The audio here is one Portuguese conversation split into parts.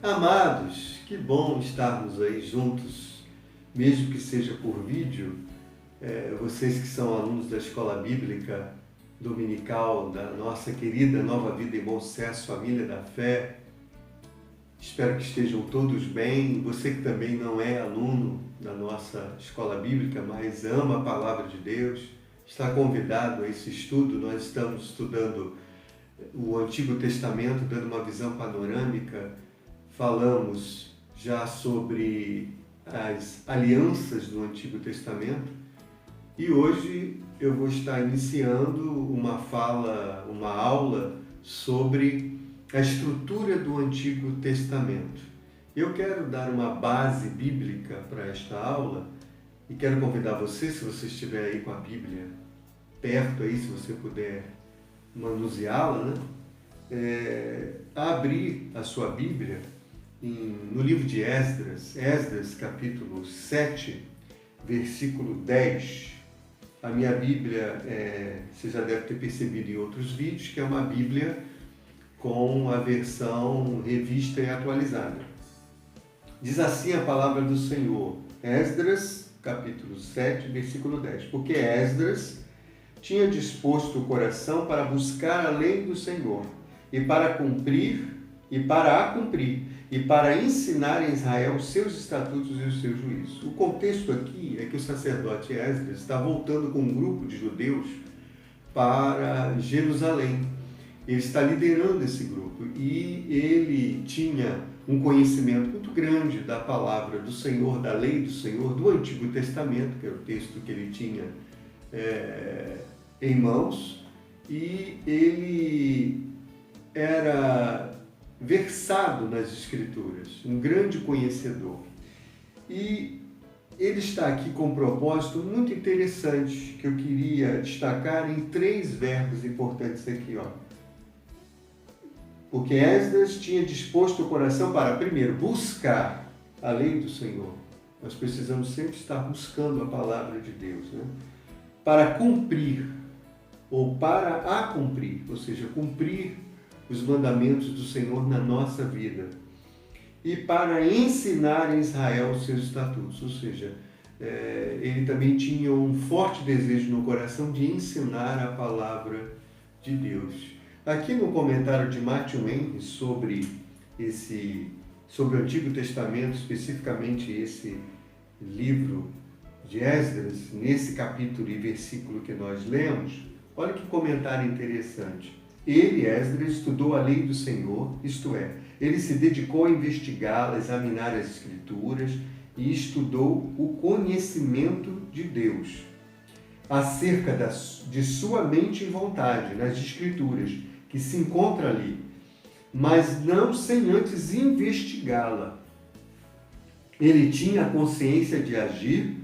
Amados, que bom estarmos aí juntos, mesmo que seja por vídeo. Vocês que são alunos da Escola Bíblica Dominical da nossa querida Nova Vida e Bom Sucesso, Família da Fé, espero que estejam todos bem. Você que também não é aluno da nossa Escola Bíblica, mas ama a Palavra de Deus, está convidado a esse estudo. Nós estamos estudando o Antigo Testamento, dando uma visão panorâmica. Falamos já sobre as alianças do Antigo Testamento e hoje eu vou estar iniciando uma aula sobre a estrutura do Antigo Testamento. Eu quero dar uma base bíblica para esta aula e quero convidar você, se você estiver aí com a Bíblia perto aí, se você puder manuseá-la, a abrir a sua Bíblia no livro de Esdras capítulo 7, versículo 10. A minha Bíblia, você já deve ter percebido em outros vídeos, que é uma Bíblia com a versão revista e atualizada. Diz assim a palavra do Senhor, Esdras capítulo 7, versículo 10. Porque Esdras tinha disposto o coração para buscar a lei do Senhor, e para a cumprir, e para ensinar em Israel os seus estatutos e os seus juízos. O contexto aqui é que o sacerdote Esdras está voltando com um grupo de judeus para Jerusalém. Ele está liderando esse grupo e ele tinha um conhecimento muito grande da palavra do Senhor, da lei do Senhor, do Antigo Testamento, que era o texto que ele tinha em mãos, e ele era versado nas Escrituras, um grande conhecedor. E ele está aqui com um propósito muito interessante que eu queria destacar em 3 verbos importantes aqui, Porque Esdras tinha disposto o coração para, primeiro, buscar a lei do Senhor. Nós precisamos sempre estar buscando a palavra de Deus, Para cumprir, ou para a cumprir, ou seja, cumprir os mandamentos do Senhor na nossa vida. E para ensinar em Israel os seus estatutos, ou seja, ele também tinha um forte desejo no coração de ensinar a palavra de Deus. Aqui no comentário de Matthew Henry sobre o Antigo Testamento, especificamente esse livro de Esdras, nesse capítulo e versículo que nós lemos, olha que comentário interessante. Ele, Esdras, estudou a lei do Senhor, isto é, ele se dedicou a investigá-la, examinar as Escrituras e estudou o conhecimento de Deus acerca de sua mente e vontade nas Escrituras, que se encontra ali, mas não sem antes investigá-la. Ele tinha a consciência de agir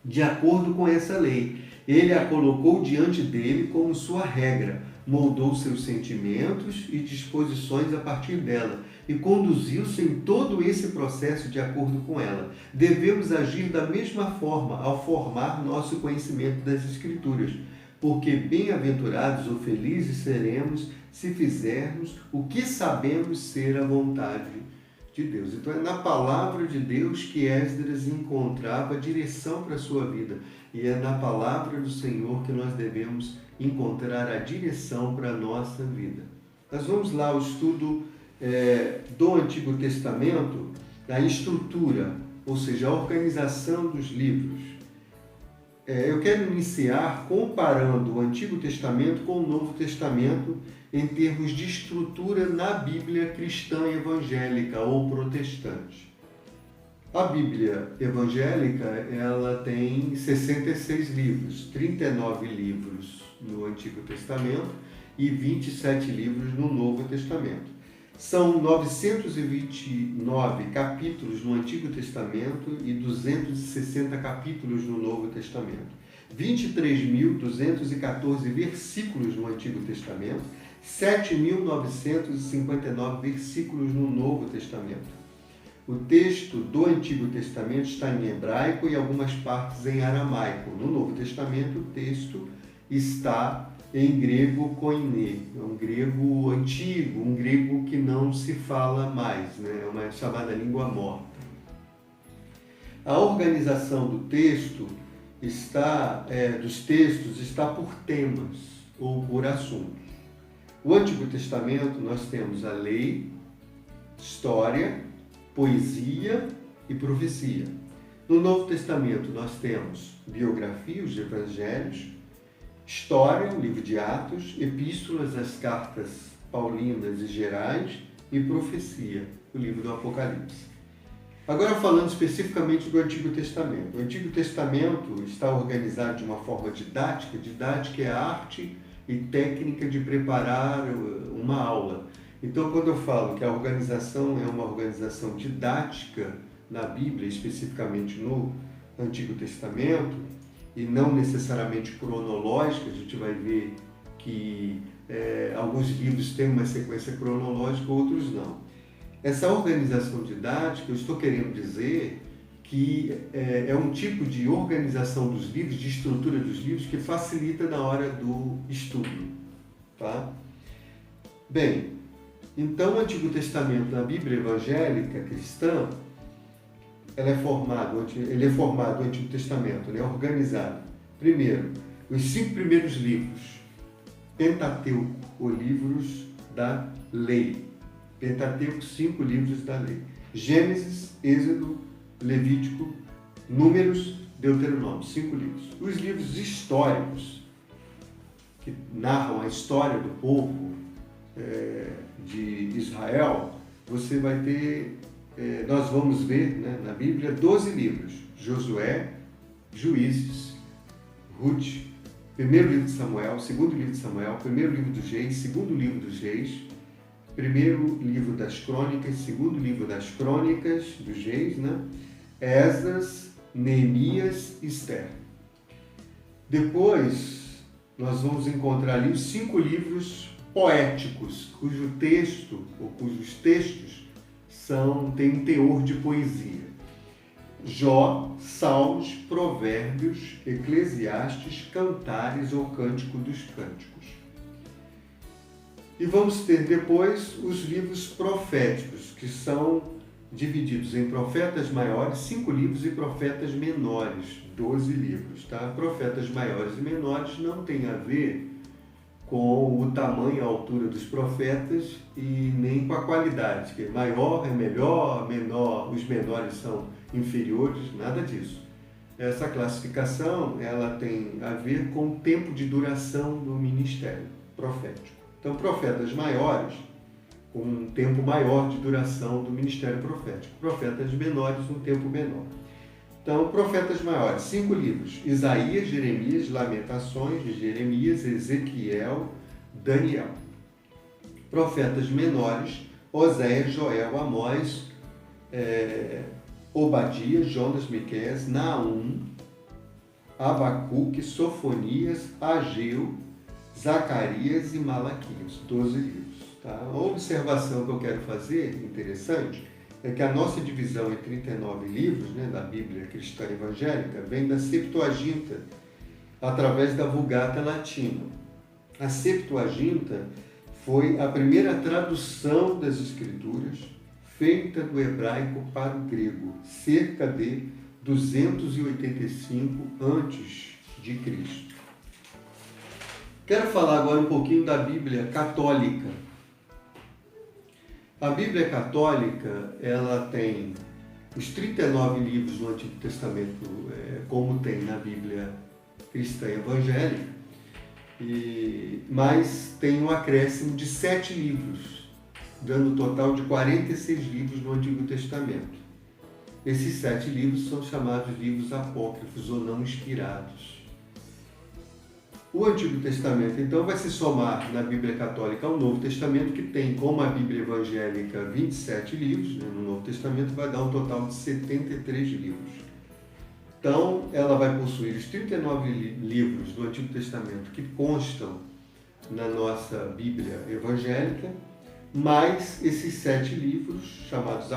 de acordo com essa lei. Ele a colocou diante dele como sua regra, moldou seus sentimentos e disposições a partir dela e conduziu-se em todo esse processo de acordo com ela. Devemos agir da mesma forma ao formar nosso conhecimento das Escrituras, porque bem-aventurados ou felizes seremos se fizermos o que sabemos ser a vontade de Deus. Então é na palavra de Deus que Esdras encontrava direção para a sua vida, e é na palavra do Senhor que nós devemos encontrar a direção para a nossa vida. Nós vamos lá ao estudo do Antigo Testamento, a estrutura, ou seja, a organização dos livros. Eu quero iniciar comparando o Antigo Testamento com o Novo Testamento em termos de estrutura na Bíblia cristã evangélica ou protestante. A Bíblia evangélica, ela tem 66 livros, 39 livros no Antigo Testamento e 27 livros no Novo Testamento. São 929 capítulos no Antigo Testamento e 260 capítulos no Novo Testamento. 23.214 versículos no Antigo Testamento, 7.959 versículos no Novo Testamento. O texto do Antigo Testamento está em hebraico e algumas partes em aramaico. No Novo Testamento, o texto está em grego koiné, é um grego antigo, um grego que não se fala mais, né? É uma chamada língua morta. A organização do texto dos textos está por temas ou por assuntos. O Antigo Testamento nós temos a lei, história, poesia e profecia. No Novo Testamento nós temos biografia, os evangelhos, história, o livro de Atos, epístolas, as cartas paulinas e gerais e profecia, o livro do Apocalipse. Agora falando especificamente do Antigo Testamento. O Antigo Testamento está organizado de uma forma didática. Didática é a arte e técnica de preparar uma aula. Então, quando eu falo que a organização é uma organização didática na Bíblia, especificamente no Antigo Testamento, e não necessariamente cronológica, a gente vai ver que alguns livros têm uma sequência cronológica, outros não. Essa organização didática, eu estou querendo dizer que é um tipo de organização dos livros, de estrutura dos livros, que facilita na hora do estudo. Tá? Bem, então o Antigo Testamento na Bíblia evangélica cristã, ele é formado, o Antigo Testamento, ele é organizado. Primeiro, os 5 primeiros livros, Pentateuco, ou livros da lei. Pentateuco, 5 livros da lei. Gênesis, Êxodo, Levítico, Números, Deuteronômio, 5 livros. Os livros históricos, que narram a história do povo de Israel, você vai ter, nós vamos ver, né, na Bíblia 12 livros. Josué, Juízes, Ruth, primeiro livro de Samuel, segundo livro de Samuel, primeiro livro dos Reis, segundo livro dos Reis, primeiro livro das Crônicas, segundo livro das Crônicas dos Reis, né? Esdras, Neemias e Esther. Depois, nós vamos encontrar ali os 5 livros poéticos, cujo texto, ou cujos textos, têm um teor de poesia. Jó, Salmos, Provérbios, Eclesiastes, Cantares ou Cântico dos Cânticos. E vamos ter depois os livros proféticos, que são divididos em profetas maiores, 5 livros, e profetas menores, 12 livros. Tá? Profetas maiores e menores não tem a ver com o tamanho e a altura dos profetas e nem com a qualidade, que maior é melhor, menor, os menores são inferiores, nada disso. Essa classificação ela tem a ver com o tempo de duração do ministério profético. Então, profetas maiores, com um tempo maior de duração do ministério profético. Profetas menores, um tempo menor. Então, profetas maiores, 5 livros. Isaías, Jeremias, Lamentações de Jeremias, Ezequiel, Daniel. Profetas menores, Oséias, Joel, Amós, Obadias, Jonas, Miqueias, Naum, Abacuque, Sofonias, Ageu, Zacarias e Malaquias, 12 livros. Tá? A observação que eu quero fazer, interessante, é que a nossa divisão em 39 livros, né, da Bíblia cristã evangélica, vem da Septuaginta, através da Vulgata Latina. A Septuaginta foi a primeira tradução das Escrituras feita do hebraico para o grego, cerca de 285 a.C. Quero falar agora um pouquinho da Bíblia católica. A Bíblia católica, ela tem os 39 livros do Antigo Testamento, como tem na Bíblia cristã evangélica, mas tem um acréscimo de 7 livros, dando um total de 46 livros no Antigo Testamento. Esses 7 livros são chamados livros apócrifos ou não inspirados. O Antigo Testamento, então, vai se somar na Bíblia Católica ao Novo Testamento, que tem, como a Bíblia Evangélica, 27 livros, né? No Novo Testamento vai dar um total de 73 livros. Então, ela vai possuir os 39 livros do Antigo Testamento que constam na nossa Bíblia Evangélica, mais esses 7 livros, chamados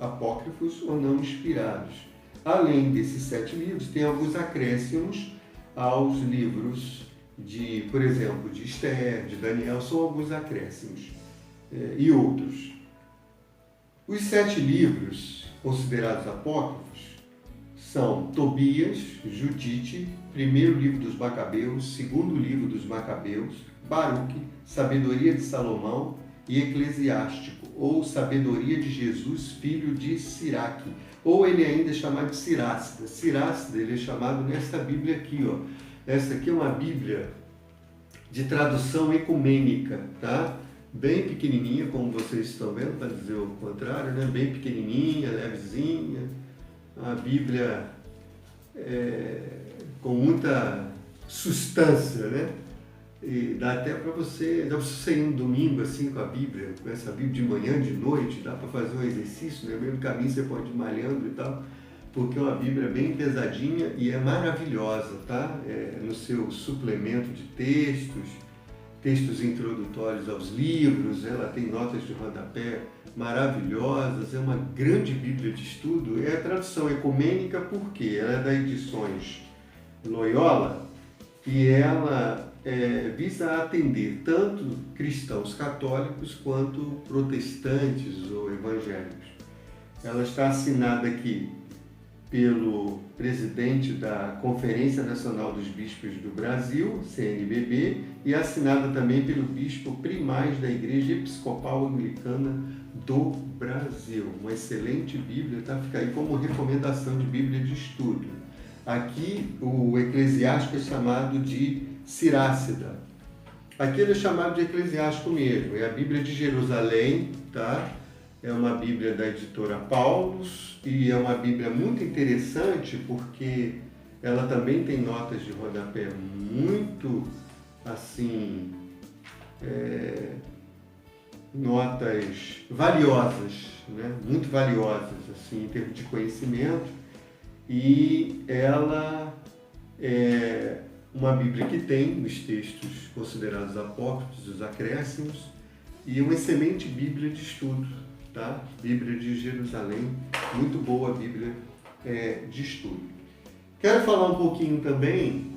apócrifos ou não inspirados. Além desses 7 livros, tem alguns acréscimos aos livros por exemplo, de Esther, de Daniel, são alguns acréscimos, e outros. Os 7 livros considerados apócrifos são Tobias, Judite, primeiro livro dos Macabeus, segundo livro dos Macabeus, Baruque, Sabedoria de Salomão e Eclesiástico, ou Sabedoria de Jesus, filho de Siraque, ou ele ainda é chamado de Sirácida. Sirácida, ele é chamado nesta Bíblia aqui, ó. Essa aqui é uma Bíblia de tradução ecumênica, tá? Bem pequenininha, como vocês estão vendo, para dizer o contrário, né? Bem pequenininha, levezinha, uma Bíblia com muita substância, né? E dá até para você ir um domingo assim com a Bíblia, com essa Bíblia de manhã, de noite, dá para fazer um exercício, né? No meio do caminho você pode ir malhando e tal, porque é uma Bíblia bem pesadinha e é maravilhosa, tá? No seu suplemento de textos introdutórios aos livros, ela tem notas de rodapé maravilhosas, é uma grande Bíblia de estudo. É a tradução ecumênica porque ela é da Edições Loyola e ela visa atender tanto cristãos católicos quanto protestantes ou evangélicos. Ela está assinada aqui pelo presidente da Conferência Nacional dos Bispos do Brasil, CNBB, e assinada também pelo bispo primaz da Igreja Episcopal Anglicana do Brasil. Uma excelente Bíblia, tá? Fica aí como recomendação de Bíblia de estudo. Aqui o Eclesiástico é chamado de Sirácida. Aqui ele é chamado de Eclesiástico mesmo, é a Bíblia de Jerusalém, tá? É uma Bíblia da editora Paulus e é uma Bíblia muito interessante porque ela também tem notas de rodapé muito, assim, notas valiosas, né? Muito valiosas, assim, em termos de conhecimento. E ela é uma Bíblia que tem os textos considerados apócrifos, os acréscimos, e uma excelente Bíblia de estudo. Tá? Bíblia de Jerusalém, muito boa Bíblia de estudo. Quero falar um pouquinho também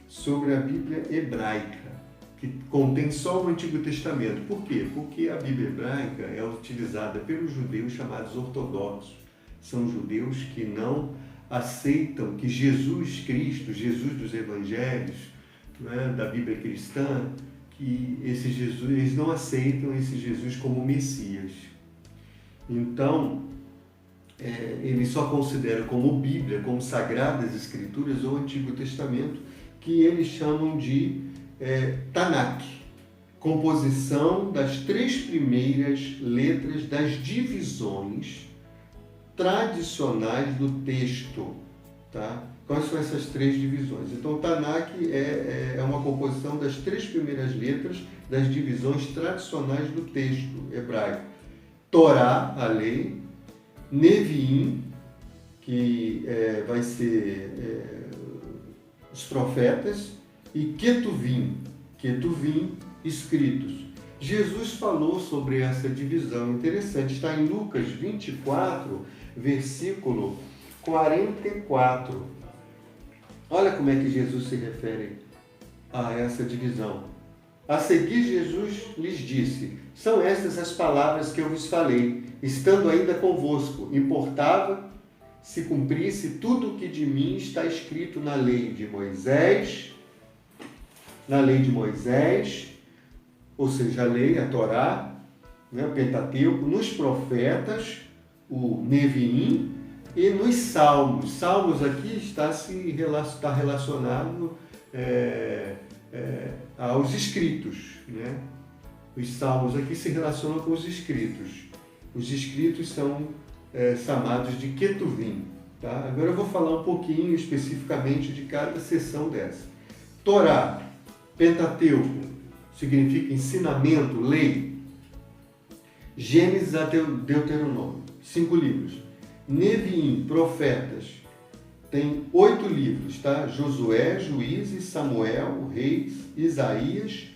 sobre a Bíblia hebraica, que contém só o Antigo Testamento. Por quê? Porque a Bíblia hebraica é utilizada pelos judeus chamados ortodoxos. São judeus que não aceitam que Jesus Cristo, Jesus dos Evangelhos, né, da Bíblia cristã, que esse Jesus, eles não aceitam esse Jesus como Messias. Então, eles só consideram como Bíblia, como Sagradas Escrituras ou Antigo Testamento, que eles chamam de Tanakh, composição das 3 primeiras letras das divisões tradicionais do texto. Tá? Quais são essas 3 divisões? Então, o Tanakh é uma composição das 3 primeiras letras das divisões tradicionais do texto hebraico. Torá, a lei, Neviim, que vai ser os profetas, e Ketuvim, escritos. Jesus falou sobre essa divisão interessante, está em Lucas 24, versículo 44. Olha como é que Jesus se refere a essa divisão. A seguir, Jesus lhes disse: são estas as palavras que eu vos falei, estando ainda convosco. Importava se cumprisse tudo o que de mim está escrito na lei de Moisés, ou seja, a lei, a Torá, né, o Pentateuco, nos profetas, o Neviim, e nos Salmos. Salmos aqui está relacionado aos escritos, né? Os Salmos aqui se relacionam com os escritos. Os escritos são chamados de Ketuvim. Tá? Agora eu vou falar um pouquinho especificamente de cada seção dessa. Torá, Pentateuco, significa ensinamento, lei. Gênesis a Deuteronômio, 5 livros. Neviim, profetas, tem 8 livros, tá? Josué, Juízes, Samuel, Reis, Isaías,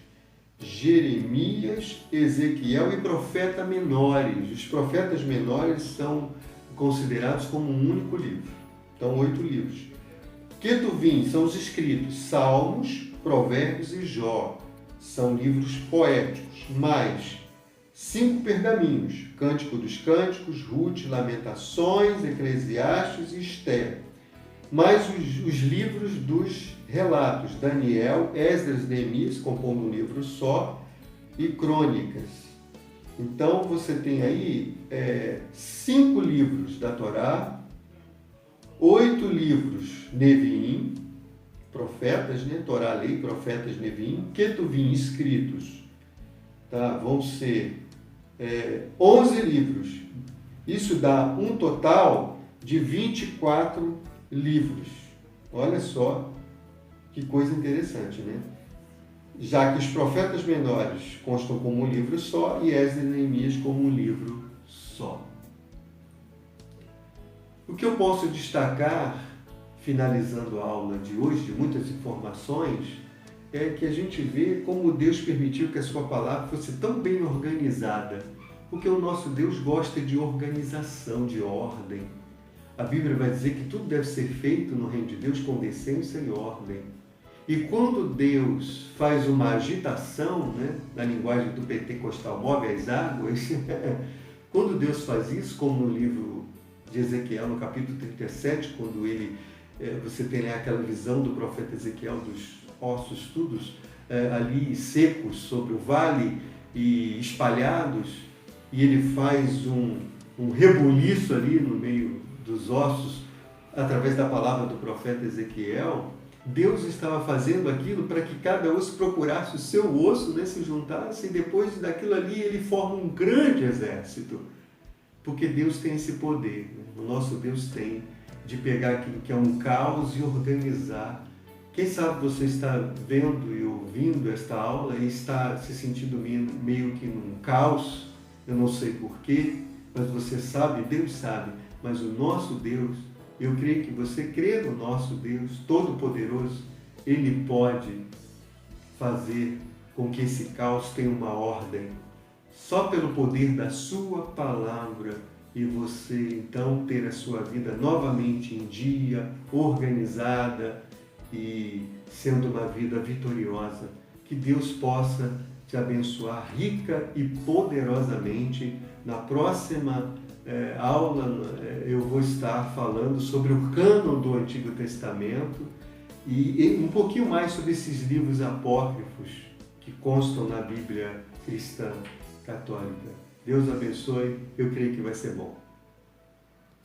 Jeremias, Ezequiel e profetas menores. Os profetas menores são considerados como um único livro. Então, 8 livros. Ketuvim são os escritos, Salmos, Provérbios e Jó. São livros poéticos, mais 5 pergaminhos, Cântico dos Cânticos, Ruth, Lamentações, Eclesiastes e Esther, mais os livros dos relatos, Daniel, Esdras, Neemias, compondo um livro só, e Crônicas. Então você tem aí 5 livros da Torá, 8 livros Neviim, profetas, né? Torá, lei, profetas, Neviim, Ketuvim, escritos, tá? Vão ser 11 livros. Isso dá um total de 24 livros. Olha só que coisa interessante, né? Já que os profetas menores constam como um livro só e Esdras e Neemias como um livro só. O que eu posso destacar, finalizando a aula de hoje, de muitas informações, é que a gente vê como Deus permitiu que a sua palavra fosse tão bem organizada, porque o nosso Deus gosta de organização, de ordem. A Bíblia vai dizer que tudo deve ser feito no reino de Deus com decência e ordem. E quando Deus faz uma agitação, né, na linguagem do pentecostal, move as águas, quando Deus faz isso, como no livro de Ezequiel, no capítulo 37, quando você tem aquela visão do profeta Ezequiel dos ossos todos ali secos sobre o vale e espalhados, e ele faz um rebuliço ali no meio dos ossos através da palavra do profeta Ezequiel. Deus estava fazendo aquilo para que cada osso procurasse o seu osso, né, se juntasse, e depois daquilo ali ele forma um grande exército, porque Deus tem esse poder, né? O nosso Deus tem, de pegar aquilo que é um caos e organizar. Quem sabe você está vendo e ouvindo esta aula e está se sentindo meio que num caos, eu não sei porquê, mas você sabe, Deus sabe, mas o nosso Deus, eu creio que você crê no nosso Deus Todo-Poderoso, Ele pode fazer com que esse caos tenha uma ordem, só pelo poder da sua palavra, e você então ter a sua vida novamente em dia, organizada e sendo uma vida vitoriosa. Que Deus possa te abençoar rica e poderosamente. Na próxima aula eu vou estar falando sobre o cânon do Antigo Testamento e um pouquinho mais sobre esses livros apócrifos que constam na Bíblia cristã católica. Deus abençoe, eu creio que vai ser bom.